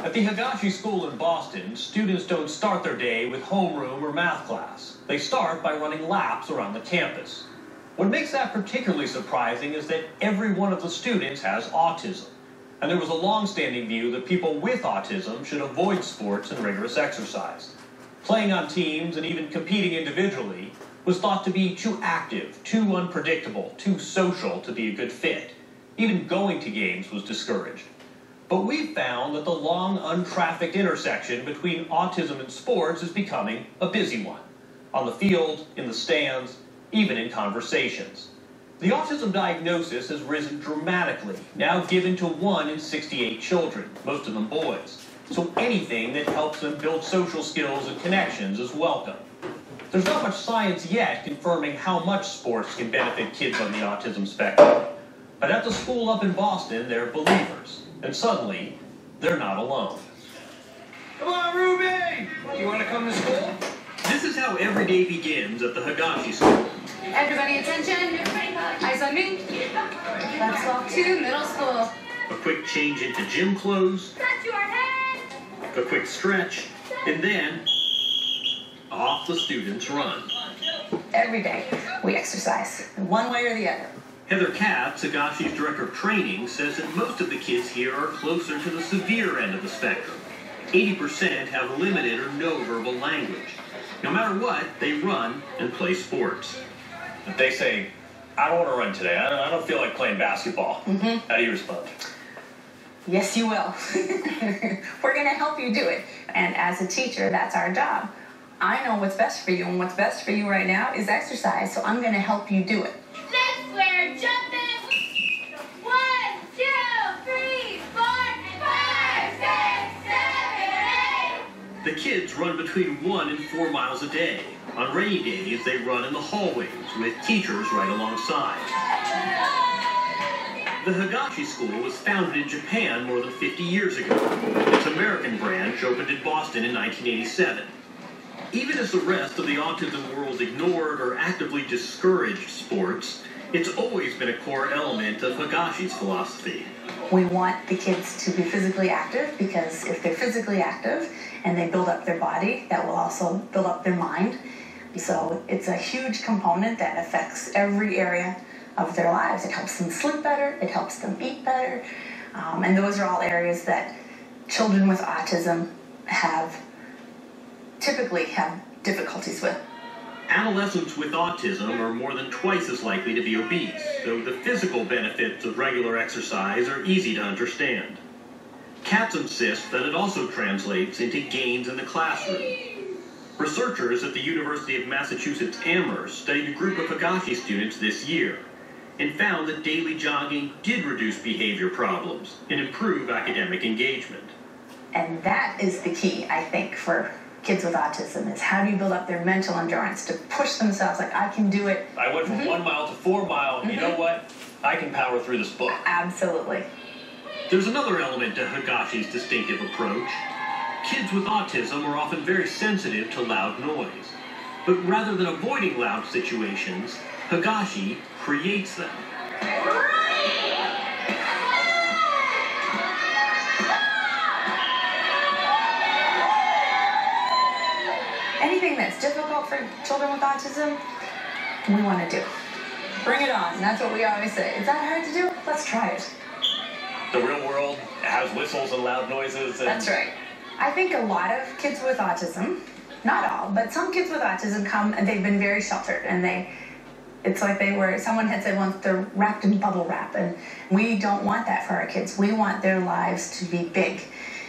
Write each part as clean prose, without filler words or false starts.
At the Higashi School in Boston, students don't start their day with homeroom or math class. They start by running laps around the campus. What makes that particularly surprising is that every one of the students has autism. And there was a long-standing view that people with autism should avoid sports and rigorous exercise. Playing on teams and even competing individually was thought to be too active, too unpredictable, too social to be a good fit. Even going to games was discouraged. But we've found that the long, untrafficked intersection between autism and sports is becoming a busy one. On the field, in the stands, even in conversations. The autism diagnosis has risen dramatically, now given to 1 in 68 children, most of them boys. So anything that helps them build social skills and connections is welcome. There's not much science yet confirming how much sports can benefit kids on the autism spectrum. But at the school up in Boston, they're believers. And suddenly, they're not alone. Come on, Ruby! You want to come to school? This is how every day begins at the Higashi School. Everybody attention. Eyes on me. Let's walk to middle school. A quick change into gym clothes. Touch your head. A quick stretch. And then, off the students run. Every day, we exercise, one way or the other. Heather Katz, Higashi's director of training, says that most of the kids here are closer to the severe end of the spectrum. 80% have limited or no verbal language. No matter what, they run and play sports. If they say, I don't want to run today, I don't feel like playing basketball, How do you respond? Yes, you will. We're going to help you do it. And as a teacher, that's our job. I know what's best for you, and what's best for you right now is exercise, so I'm going to help you do it. We're jumping. 1, 2, 3, 4, 5, 6, 7, 8. The kids run between 1 and 4 miles a day. On rainy days, they run in the hallways with teachers right alongside. The Higashi School was founded in Japan more than 50 years ago. Its American branch opened in Boston in 1987. Even as the rest of the autism world ignored or actively discouraged sports, it's always been a core element of Higashi's philosophy. We want the kids to be physically active because if they're physically active and they build up their body, that will also build up their mind. So it's a huge component that affects every area of their lives. It helps them sleep better, it helps them eat better, and those are all areas that children with autism typically have difficulties with. Adolescents with autism are more than twice as likely to be obese, though the physical benefits of regular exercise are easy to understand. Katz insists that it also translates into gains in the classroom. Researchers at the University of Massachusetts Amherst studied a group of Higashi students this year and found that daily jogging did reduce behavior problems and improve academic engagement. And that is the key, I think, for kids with autism, is how do you build up their mental endurance to push themselves like, I can do it. I went from 1 mile to 4 miles, and you know what? I can power through this book. Absolutely. There's another element to Higashi's distinctive approach. Kids with autism are often very sensitive to loud noise. But rather than avoiding loud situations, Higashi creates them. Anything that's difficult for children with autism, we want to do. Bring it on. That's what we always say. Is that hard to do? Let's try it. The real world has whistles and loud noises. That's right. I think a lot of kids with autism, not all, but some kids with autism come and they've been very sheltered, and it's like someone had said once, they're wrapped in bubble wrap, and we don't want that for our kids. We want their lives to be big,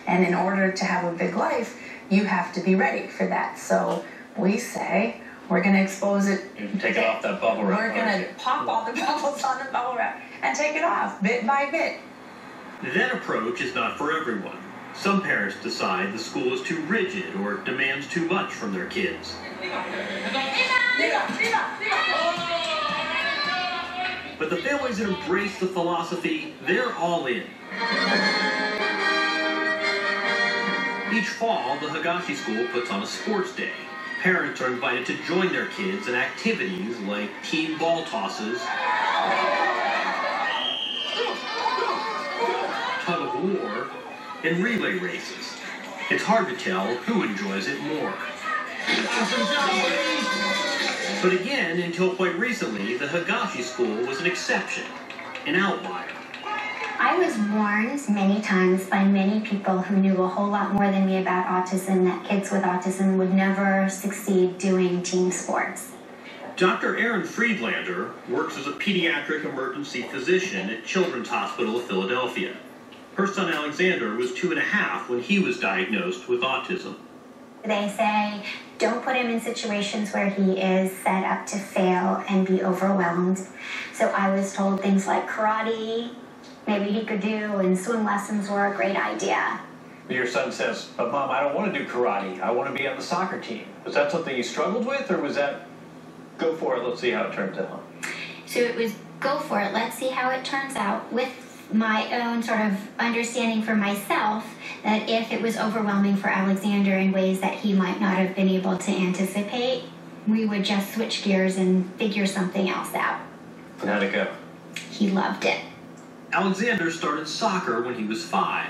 and in order to have a big life, you have to be ready for that. So we say, we're going to expose it. Take it off that bubble wrap. We're going to pop all the bubbles on the bubble wrap and take it off bit by bit. That approach is not for everyone. Some parents decide the school is too rigid or demands too much from their kids. But the families that embrace the philosophy, they're all in. Each fall, the Higashi School puts on a sports day. Parents are invited to join their kids in activities like team ball tosses, tug of war, and and relay races. It's hard to tell who enjoys it more. But again, until quite recently, the Higashi school was an exception, an outlier. I was warned many times by many people who knew a whole lot more than me about autism that kids with autism would never succeed doing team sports. Dr. Erin Friedlander works as a pediatric emergency physician at Children's Hospital of Philadelphia. Her son Alexander was 2.5 when he was diagnosed with autism. They say, don't put him in situations where he is set up to fail and be overwhelmed. So I was told things like karate, maybe he could do, and swim lessons were a great idea. Your son says, but Mom, I don't want to do karate. I want to be on the soccer team. Was that something you struggled with, or was that, go for it, let's see how it turns out? So it was, go for it, let's see how it turns out, with my own sort of understanding for myself that if it was overwhelming for Alexander in ways that he might not have been able to anticipate, we would just switch gears and figure something else out. And how'd it go? He loved it. Alexander started soccer when he was 5.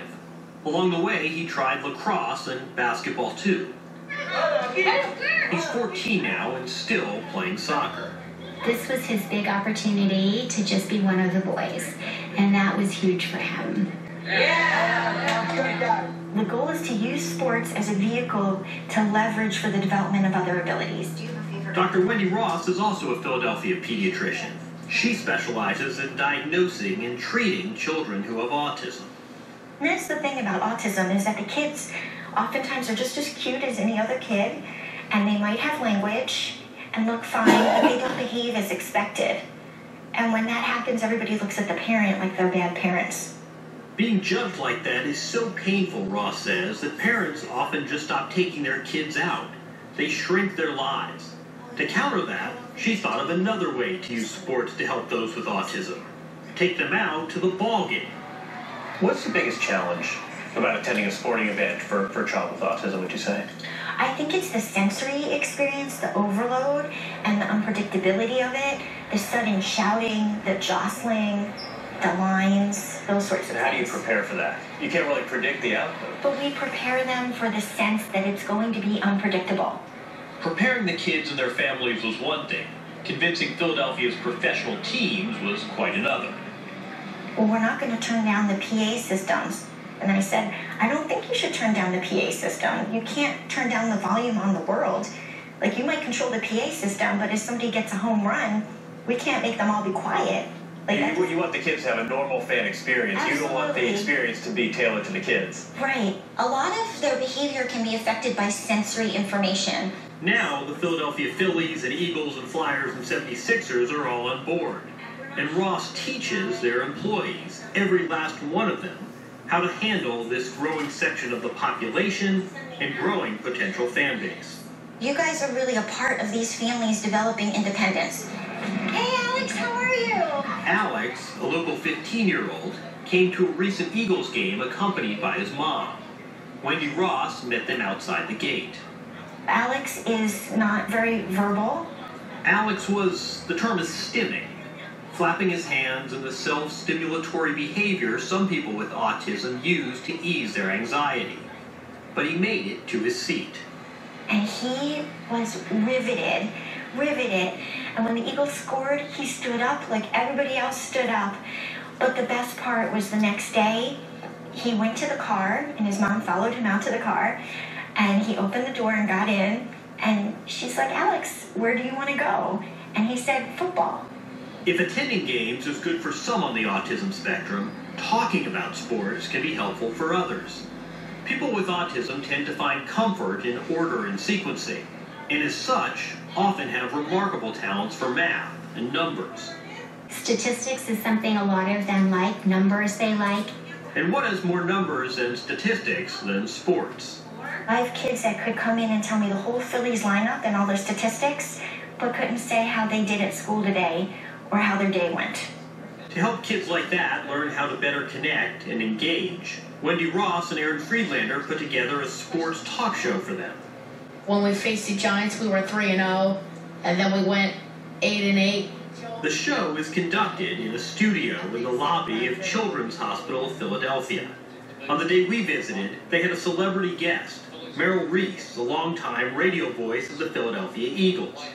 Along the way, he tried lacrosse and basketball too. He's 14 now and still playing soccer. This was his big opportunity to just be one of the boys, and that was huge for him. Yeah! The goal is to use sports as a vehicle to leverage for the development of other abilities. Dr. Wendy Ross is also a Philadelphia pediatrician. She specializes in diagnosing and treating children who have autism. And that's the thing about autism, is that the kids oftentimes are just as cute as any other kid, and they might have language and look fine, but they don't behave as expected. And when that happens, everybody looks at the parent like they're bad parents. Being judged like that is so painful, Ross says, that parents often just stop taking their kids out. They shrink their lives. To counter that, she thought of another way to use sports to help those with autism. Take them out to the ball game. What's the biggest challenge about attending a sporting event for a child with autism, would you say? I think it's the sensory experience, the overload, and the unpredictability of it, the sudden shouting, the jostling, the lines, those sorts of things. And how do you prepare for that? You can't really predict the outcome. But we prepare them for the sense that it's going to be unpredictable. Preparing the kids and their families was one thing. Convincing Philadelphia's professional teams was quite another. Well, we're not going to turn down the PA systems. And I said, I don't think you should turn down the PA system. You can't turn down the volume on the world. Like, you might control the PA system, but if somebody gets a home run, we can't make them all be quiet. Like, you want the kids to have a normal fan experience. Absolutely. You don't want the experience to be tailored to the kids. Right. A lot of their behavior can be affected by sensory information. Now, the Philadelphia Phillies and Eagles and Flyers and 76ers are all on board. And Ross teaches their employees, every last one of them, how to handle this growing section of the population and growing potential fan base. You guys are really a part of these families developing independence. Hey, Alex, how are you? Alex, a local 15-year-old, came to a recent Eagles game accompanied by his mom. Wendy Ross met them outside the gate. Alex is not very verbal. Alex the term is stimming, flapping his hands and the self-stimulatory behavior some people with autism use to ease their anxiety. But he made it to his seat. And he was riveted. And when the Eagles scored, he stood up like everybody else stood up. But the best part was the next day, he went to the car, and his mom followed him out to the car, and he opened the door and got in, and she's like, Alex, where do you want to go? And he said, football. If attending games is good for some on the autism spectrum, talking about sports can be helpful for others. People with autism tend to find comfort in order and sequencing, and as such, often have remarkable talents for math and numbers. Statistics is something a lot of them like, numbers they like. And what has more numbers and statistics than sports? I have kids that could come in and tell me the whole Phillies lineup and all their statistics, but couldn't say how they did at school today or how their day went. To help kids like that learn how to better connect and engage, Wendy Ross and Erin Friedlander put together a sports talk show for them. When we faced the Giants, we were 3-0, and then we went 8-8. The show is conducted in a studio in the lobby of Children's Hospital of Philadelphia. On the day we visited, they had a celebrity guest. Merrill Reese, a longtime radio voice of the Philadelphia Eagles.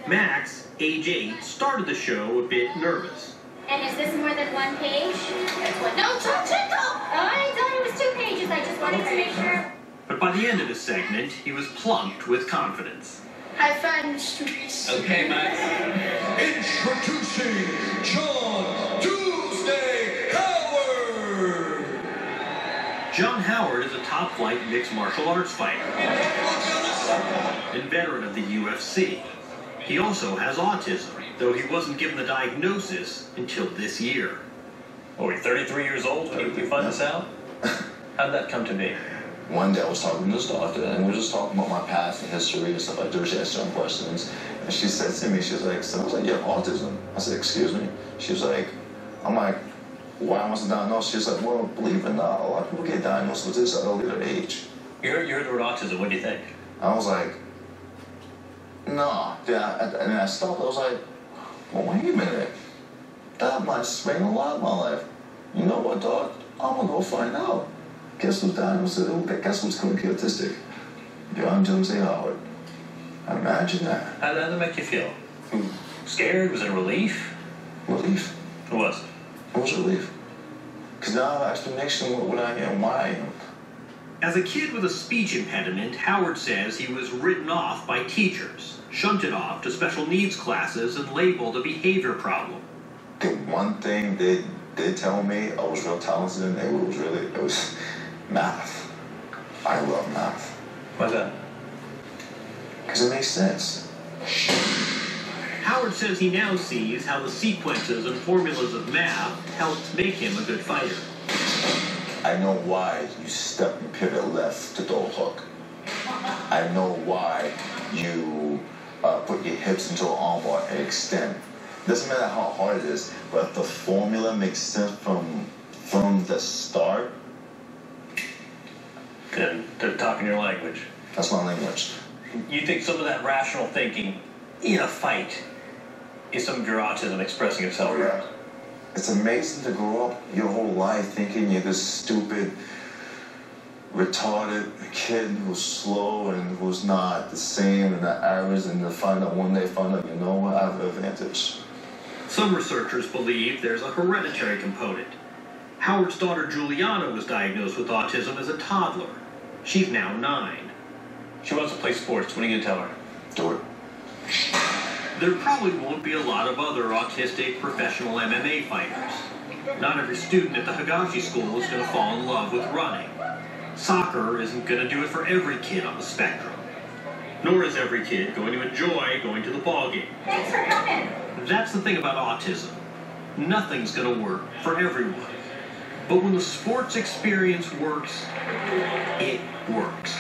Max, age 8, started the show a bit nervous. And is this more than one page? No, gentle! I thought it was 2 pages. I just wanted to make sure. But by the end of the segment, he was plumped with confidence. High five, Mr. Reese. Okay, Max. Introducing John Tuesday Howard! John Howard is a top-flight mixed martial arts fighter and veteran of the UFC. He also has autism, though he wasn't given the diagnosis until this year. Oh, you're 33 years old when you found this out? How'd that come to be? One day I was talking to this doctor, and we were just talking about my past and history and stuff like that. She asked certain questions, and she said to me, she was like, so I was like, you have autism? I said, excuse me? She was like, I'm like, why was I diagnosed? She was like, well, believe it or not, a lot of people get diagnosed with this at an earlier age. You heard the word autism, what do you think? I was like, nah. Yeah, and then I stopped. I was like, well, wait a minute. That might explain a lot of my life. You know what, dog? I'm gonna go find out. Guess who's diagnosed? Guess who's clinically autistic? John Tuesday Howard. Imagine that. How did that make you feel? Scared? Was it a relief? Relief. It was. It was relief. Because now I have an explanation of what I am, why I am. As a kid with a speech impediment, Howard says he was written off by teachers, shunted off to special needs classes, and labeled a behavior problem. The one thing they did tell me I was real talented in, it was math. I love math. Why's that? Because it makes sense. Howard says he now sees how the sequences and formulas of math helped make him a good fighter. I know why you step and pivot left to throw a hook. I know why you put your hips into an armbar and extend. Doesn't matter how hard it is, but if the formula makes sense from the start, Then they're talking your language. that's my language. You think some of that rational thinking in a fight is some of your autism expressing itself? Oh, yeah. It's amazing to grow up your whole life thinking you're this stupid, retarded kid who's slow and who's not the same and the average, and to find out one day, you know what, I have an advantage. Some researchers believe there's a hereditary component. Howard's daughter Juliana was diagnosed with autism as a toddler. She's now 9. She wants to play sports. What are you going to tell her? Do it. There probably won't be a lot of other autistic professional MMA fighters. Not every student at the Higashi school is going to fall in love with running. Soccer isn't going to do it for every kid on the spectrum. Nor is every kid going to enjoy going to the ballgame. Thanks for coming. That's the thing about autism. Nothing's going to work for everyone. But when the sports experience works, it works.